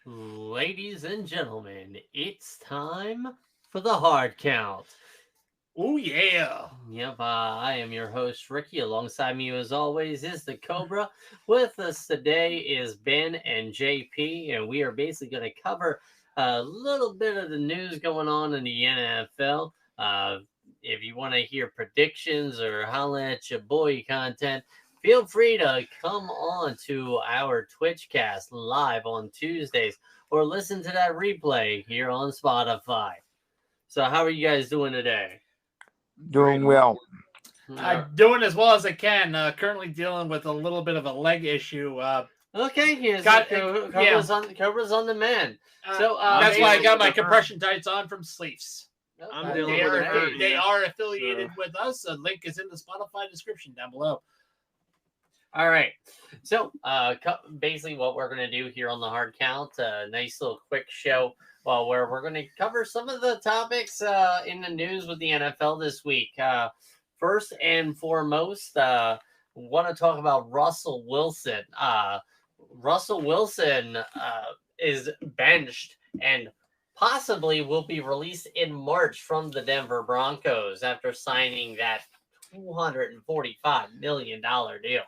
Ladies and gentlemen, it's time for the hard count. Oh yeah. Yep, I am your host, Ricky. Alongside me, as always, is the Cobra. With us today is Ben and JP, and we are basically going to cover a little bit of the news going on in the NFL. If you want to hear predictions or holla at your boy content, feel free to come on to our Twitch cast live on Tuesdays or listen to that replay here on Spotify. So, how are you guys doing today? Doing well. I'm doing as well as I can. Currently dealing with a little bit of a leg issue. Okay, here's Got- Cobra's on the man. So that's why I got my basically- compression tights on from Sleeves. I'm Okay. dealing They with are a hernia, they are affiliated with us. A link is in the Spotify description down below. All right. So basically, what we're going to do here on the hard count, a nice little quick show, where we're going to cover some of the topics in the news with the NFL this week. First and foremost, want to talk about Russell Wilson. Russell Wilson is benched and possibly will be released in March from the Denver Broncos after signing that $245 million deal.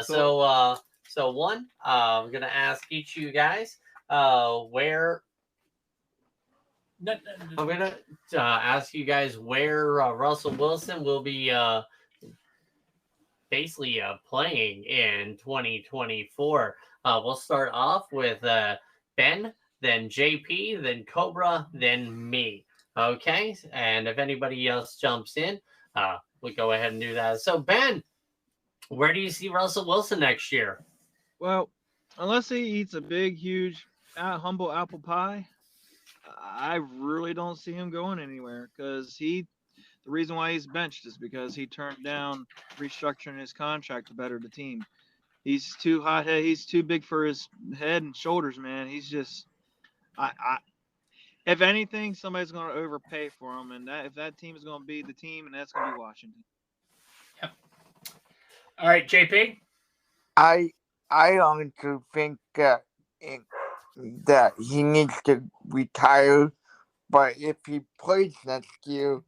So one, I'm gonna ask each of you guys where I'm gonna ask you guys where Russell Wilson will be basically playing in 2024. We'll start off with Ben, then JP, then Cobra, then me. Okay, and if anybody else jumps in, we go ahead and do that. So Ben, where do you see Russell Wilson next year? Well, unless he eats a big, huge, humble apple pie, I really don't see him going anywhere. Because the reason why he's benched is because he turned down restructuring his contract to better the team. He's too hot head. He's too big for his head and shoulders, man. He's just, if anything, somebody's going to overpay for him, and if that team is going to be the team, and that's going to be Washington. All right, JP. I honestly think that he needs to retire, but if he plays next year,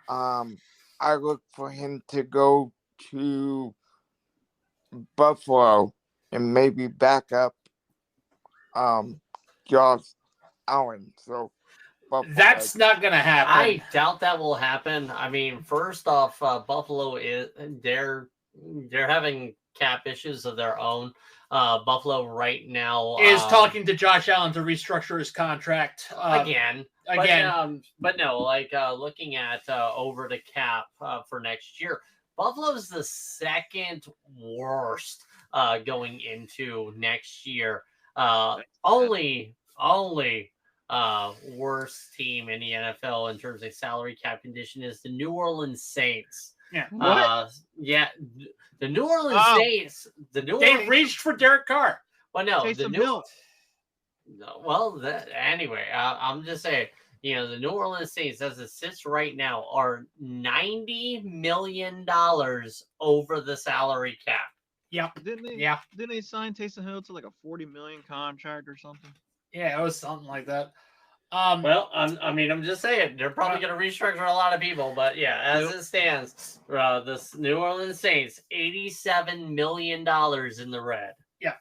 I look for him to go to Buffalo and maybe back up Josh Allen. So Buffalo. That's not gonna happen. I doubt that will happen. I mean, first off, Buffalo is they're having cap issues of their own. Buffalo right now is talking to Josh Allen to restructure his contract again. Again, but no, like looking at over the cap for next year, Buffalo's the second worst going into next year. Only worst team in the NFL in terms of salary cap condition is the New Orleans Saints. Yeah. The New Orleans Saints. They reached for Derek Carr. Well, no, Taysom Hill. Anyway, I'm just saying, the New Orleans Saints, as it sits right now, are $90 million over the salary cap. Yep. Didn't they sign Taysom Hill to like a $40 million contract or something? Yeah, it was something like that. Well, I'm just saying they're probably going to restructure a lot of people, but yeah, as it stands, this New Orleans Saints, $87 million in the red. Yeah.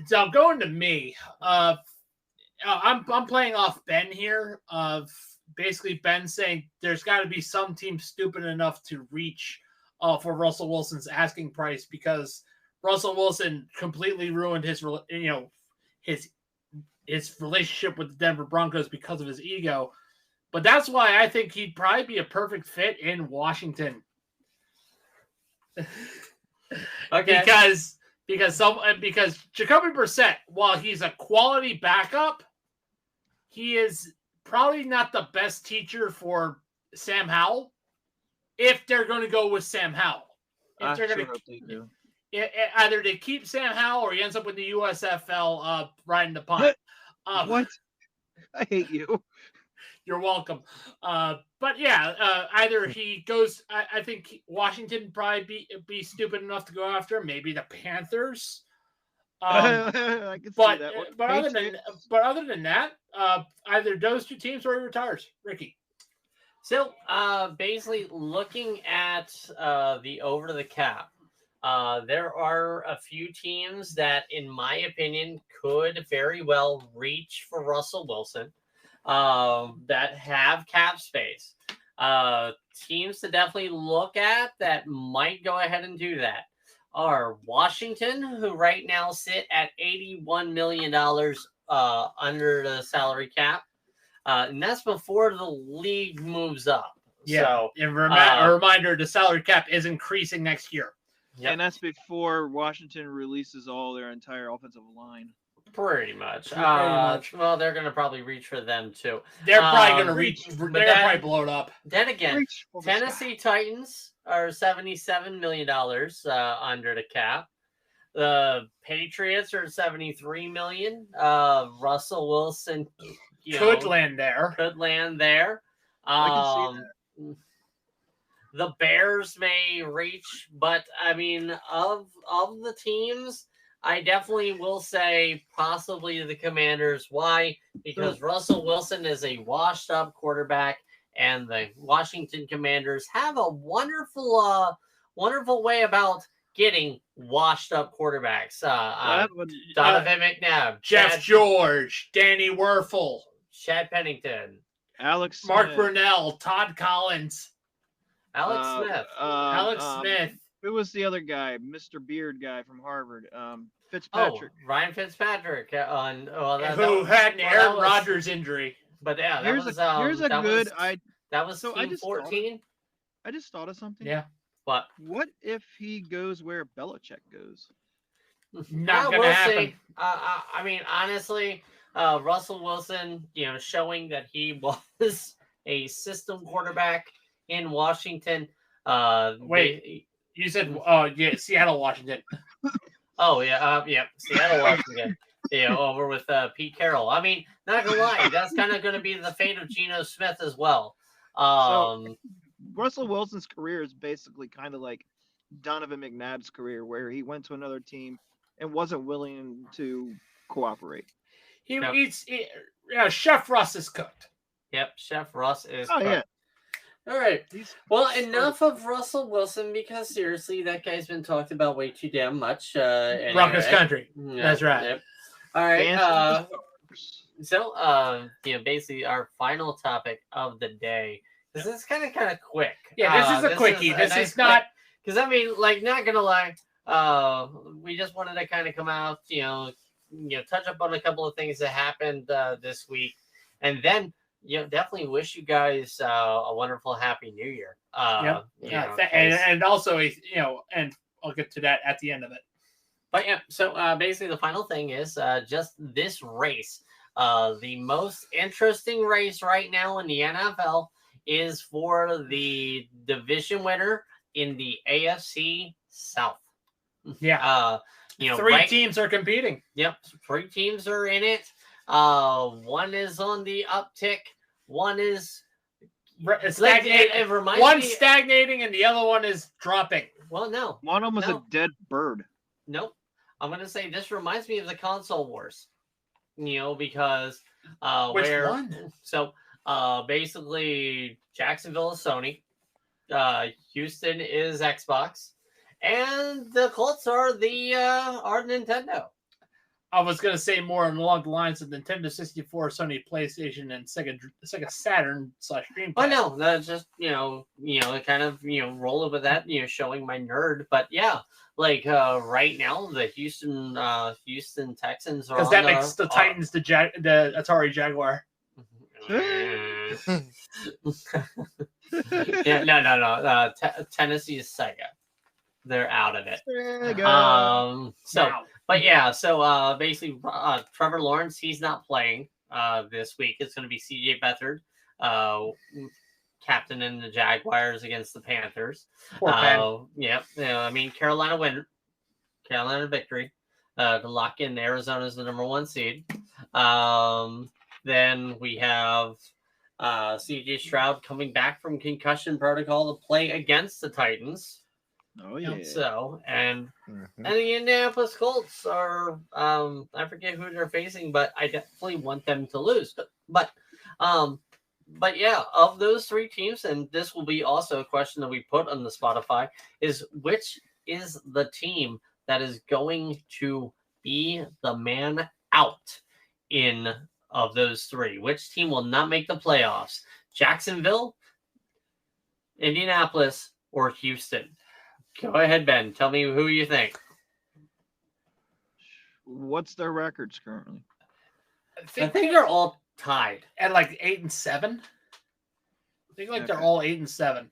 So going to me, I'm playing off Ben here. Of basically Ben saying there's got to be some team stupid enough to reach for Russell Wilson's asking price, because Russell Wilson completely ruined his relationship with the Denver Broncos because of his ego. But that's why I think he'd probably be a perfect fit in Washington. Okay. Because Jacoby Brissett, while he's a quality backup, he is probably not the best teacher for Sam Howell, if they're going to go with Sam Howell. If they're going to hope they do. Either they keep Sam Howell or he ends up with the USFL riding the punt. What? I hate you. You're welcome. But yeah, either he goes. I think Washington probably be stupid enough to go after him. Maybe the Panthers. I can see But that. Or but other than Patriots. that, either those two teams or he retires. Ricky. So, basically, looking at the over the cap, there are a few teams that, in my opinion, could very well reach for Russell Wilson that have cap space. Teams to definitely look at that might go ahead and do that are Washington, who right now sit at $81 million under the salary cap. And that's before the league moves up. Yeah. So, And a reminder: the salary cap is increasing next year. yep, And that's before Washington releases all their entire offensive line. pretty much. Pretty much. Well, they're going to probably reach for them too. They're probably going to Reach. reach. But They're that- probably blow it up. Then again, Reach for the sky. Tennessee Titans are $77 million under the cap. The Patriots are $73 million. Russell Wilson Could land there. could land there. I can see The Bears may reach, but I mean, of the teams, I definitely will say possibly the Commanders. Why? Because Russell Wilson is a washed-up quarterback, and the Washington Commanders have a wonderful way about getting washed-up quarterbacks. That would- Donovan McNabb, Jeff George, Danny Werfel, Chad Pennington, Alex Mark Smith, Brunell, Todd Collins, Alex Smith. Alex Smith. Who was the other guy? Mr. Beard guy from Harvard. Oh, Fitzpatrick. Ryan Fitzpatrick. Who had an Aaron Rodgers injury. But yeah, that Here's was here's a that good. Was, that was so I team just thought of- 14. I just thought of something. Yeah. But What if he goes where Belichick goes? Not we'll gonna happen. see. I mean, honestly, Russell Wilson, showing that he was a system quarterback in Washington. Wait. You said, Seattle, Washington. Yeah, Seattle, Washington. Over with Pete Carroll. I mean, not gonna lie, that's kind of gonna be the fate of Geno Smith as well. Russell Wilson's career is basically kind of like Donovan McNabb's career, where he went to another team and wasn't willing to cooperate. He Yep. eats. Chef Russ is cooked. Yep, Chef Russ is. Oh yeah, All right. he's Well, enough of Russell Wilson because seriously, that guy's been talked about way too damn much. Anyway. Ruckus Country. Yeah, That's right. yep. All right. dancing with the stars. So, basically, our final topic of the day. This is kind of quick. Yeah, this is a quickie. This is not. Because I mean, like, not gonna lie, we just wanted to kind of come out, touch up on a couple of things that happened this week, and then definitely wish you guys a wonderful Happy New Year. Yeah. Yeah, And also, and I'll get to that at the end of it. But yeah, so basically the final thing is just this race. The most interesting race right now in the NFL is for the division winner in the AFC South. Yeah. Three teams are competing. Yep, 3 teams are in it. One is on the uptick. One is Stagnating. it reminds One's me. stagnating and the other one is dropping. Well, no, One of them was No. a dead bird. nope. I'm gonna say this reminds me of the console wars. Because Which where one? so basically Jacksonville is Sony, Houston is Xbox, and the Colts are Nintendo. I was gonna say more along the lines of Nintendo 64, Sony PlayStation, and Sega Saturn / Dreamcast. But no, that's just kind of rolling with that, showing my nerd. But yeah, like right now the Houston Texans are because that makes the Titans the Atari Jaguar. Yeah, no. Tennessee is Sega. They're out of it. Sega. Wow. But yeah, so basically, Trevor Lawrence, he's not playing this week. It's going to be CJ Beathard, captain in the Jaguars against the Panthers. Poor Penn. Yep. I mean, Carolina victory to lock in Arizona as the number 1 seed. Then we have CJ Stroud coming back from concussion protocol to play against the Titans. Oh yeah. So, and Mhm. the Indianapolis Colts are, I forget who they're facing, but I definitely want them to lose. But yeah, of those three teams, and this will be also a question that we put on the Spotify, is which is the team that is going to be the man out in of those three? Which team will not make the playoffs? Jacksonville, Indianapolis, or Houston? Go ahead, Ben. Tell me who you think. What's their records currently? I I think think they're all tied. at like 8-7. I think like they're Okay. all 8-7.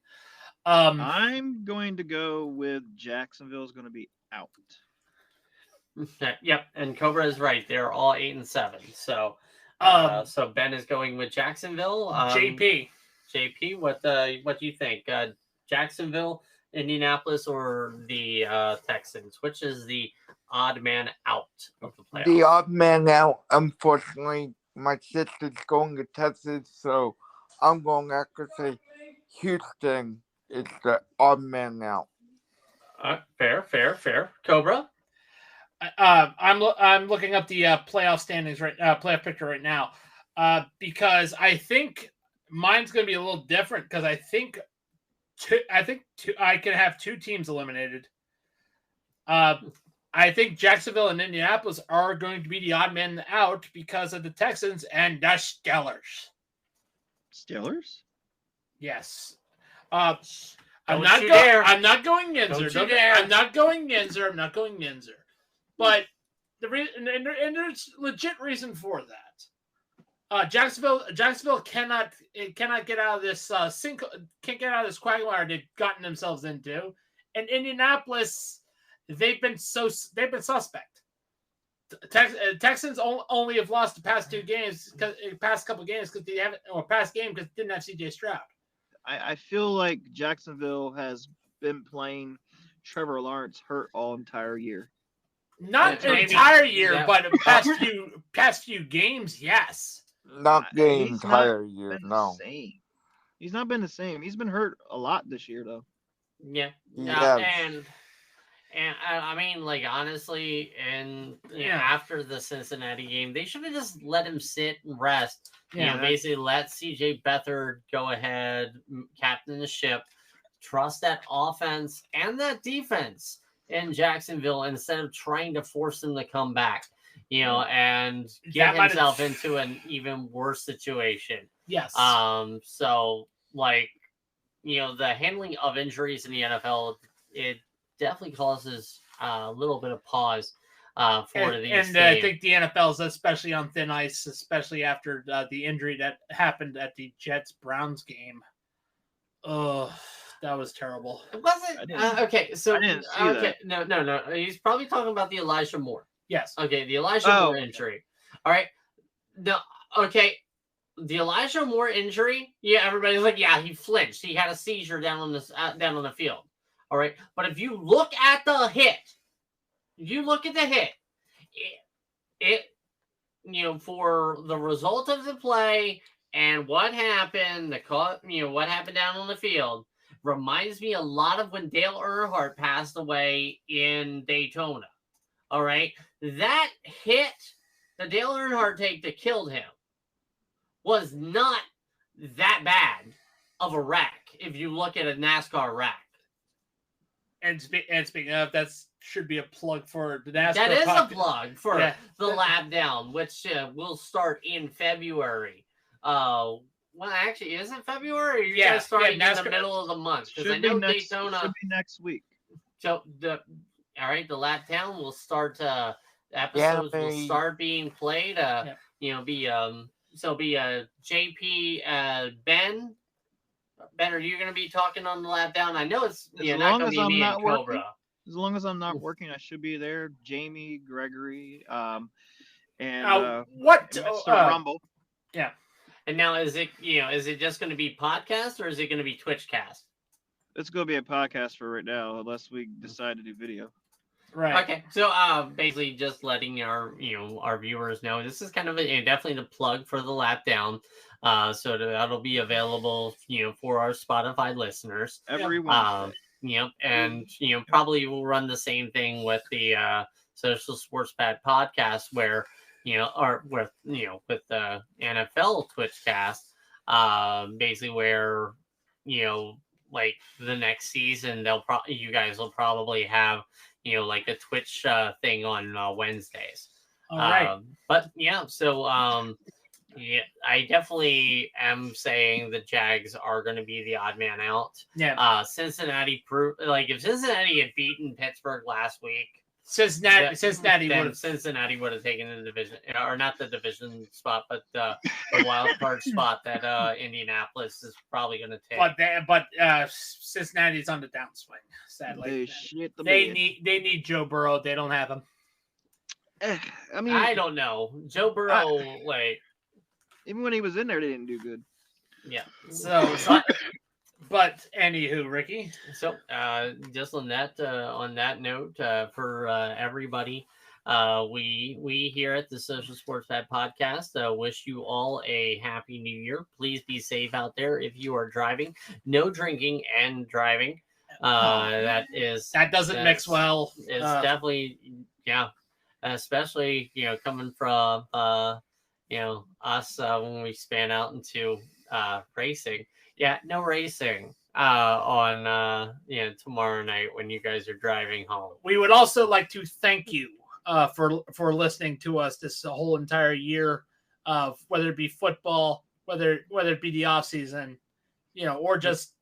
I'm going to go with Jacksonville's going to be out. Yep, and Cobra is right. They're all 8-7. So, so Ben is going with Jacksonville. JP. JP, what do you think? Jacksonville, Indianapolis, or the Texans? Which is the odd man out of the playoffs? The odd man out, unfortunately, my sister's going to Texas, so I'm going to have to say Houston is the odd man out. Fair. Cobra. I'm looking up the playoff standings playoff picture right now, because I think mine's going to be a little different because I think I can have two teams eliminated. I think Jacksonville and Indianapolis are going to be the odd men out because of the Texans and the Steelers. Steelers? Yes. Don't I'm you dare. not going Yinzer. Don't you dare. I'm not going Yinzer. But and there's legit reason for that. Jacksonville cannot get out of this can't get out of this quagmire they've gotten themselves into, and Indianapolis they've been suspect. Texans only have lost the past couple games because they haven't, or past game because they didn't have CJ Stroud. I feel like Jacksonville has been playing Trevor Lawrence hurt all entire year. Not an Maybe- entire year, yeah. but past few games, yes. Not the He's entire not year, been no. the same. He's not been the same. He's been hurt a lot this year, though. Yeah. Yes. And I mean, like, honestly, and Yeah. after the Cincinnati game, they should have just let him sit and rest. Yeah, Basically let CJ Beathard go ahead, captain the ship, trust that offense and that defense in Jacksonville instead of trying to force him to come back, and get That might himself have- into an even worse situation. Yes. So like, the handling of injuries in the NFL, it definitely causes a little bit of pause for these and teams. I think the NFL is especially on thin ice, especially after the injury that happened at the Jets-Browns game. Oh, that was terrible. Was I it? didn't- Okay, so I didn't see okay, no. He's probably talking about the Elijah Moore. Yes. Okay, the Elijah Moore injury. All right. The Elijah Moore injury. Yeah, everybody's like, yeah, he flinched. He had a seizure down on the field. All right, but if you look at the hit, it for the result of the play and what happened, what happened down on the field, reminds me a lot of when Dale Earnhardt passed away in Daytona. All right, that hit, the Dale Earnhardt take that killed him, was not that bad of a wreck if you look at a NASCAR wreck. And speaking of, that should be a plug for the NASCAR. That is podcast. a plug for the lap down, which will start in February. Well, actually, is it February? Or you guys starting in the NASCAR middle of the month? Because I Should be know next. Daytona. Should be next week. So the lap down will start. Episodes will they- start being played. Be JP, Ben. Ben, are you going to be talking on the lap down? I know it's As not long going as to be I'm me and not working. Cobra. As long as I'm not working, I should be there. Jamie, Gregory, and What? Mr. Rumble. And now, is it just going to be podcast or is it going to be Twitch cast? It's going to be a podcast for right now, unless we decide to do video. Right. Okay, so basically just letting our viewers know this is kind of definitely the plug for the lap down. So that'll be available for our Spotify listeners. Every Wednesday. and probably we'll run the same thing with the Social Sports Pad podcast, where or with with the NFL Twitch cast, basically where like the next season you guys will probably have like a Twitch thing on Wednesdays. All right. But yeah, I definitely am saying the Jags are going to be the odd man out. Yeah. Cincinnati proved, like, if Cincinnati had beaten Pittsburgh last week, Cincinnati then would have. Cincinnati would have taken the division, or not the division spot, but the wild card spot that Indianapolis is probably going to take. But Cincinnati's on the downswing. Sadly, they need Joe Burrow. They don't have him. I mean, I don't know. Joe Burrow, even when he was in there, they didn't do good. Yeah. But anywho, Ricky. So, just on that note, for everybody, we here at the Social Sports Pad podcast wish you all a happy New Year. Please be safe out there if you are driving. No drinking and driving. That doesn't mix well. It's definitely especially coming from us when we span out into racing. Yeah, no racing on tomorrow night when you guys are driving home. We would also like to thank you for listening to us this whole entire year, whether it be football, whether it be the off season, or just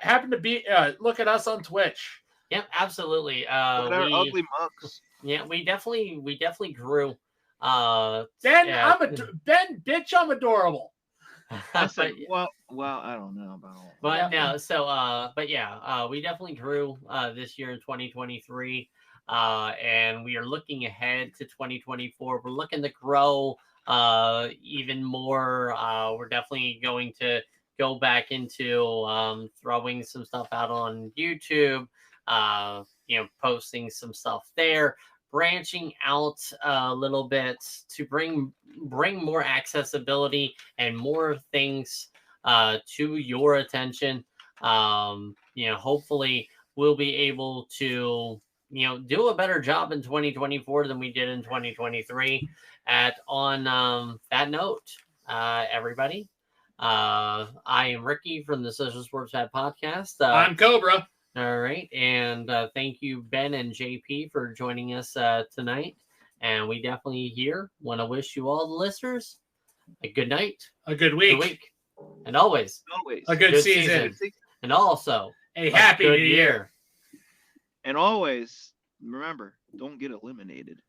happen to be look at us on Twitch. Yep, absolutely. Ugly mugs. Yeah, we definitely grew. Ben, bitch, I'm adorable. I said, well, I don't know about all. But we definitely grew this year in 2023, and we are looking ahead to 2024. We're looking to grow even more. We're definitely going to go back into throwing some stuff out on YouTube, posting some stuff there, branching out a little bit to bring more accessibility and more things to your attention. Hopefully we'll be able to do a better job in 2024 than we did in 2023. On that note, everybody, I am Ricky from the Social Sports Pad podcast. I'm Cobra. All right, and thank you, Ben and JP, for joining us tonight. And we definitely want to wish you all the listeners a good night, a good week, and always a good season, and also a happy new year. And always remember, don't get eliminated.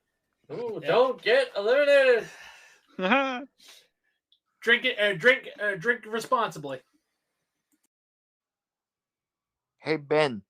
Ooh, don't get eliminated. Drink responsibly. Hey Ben,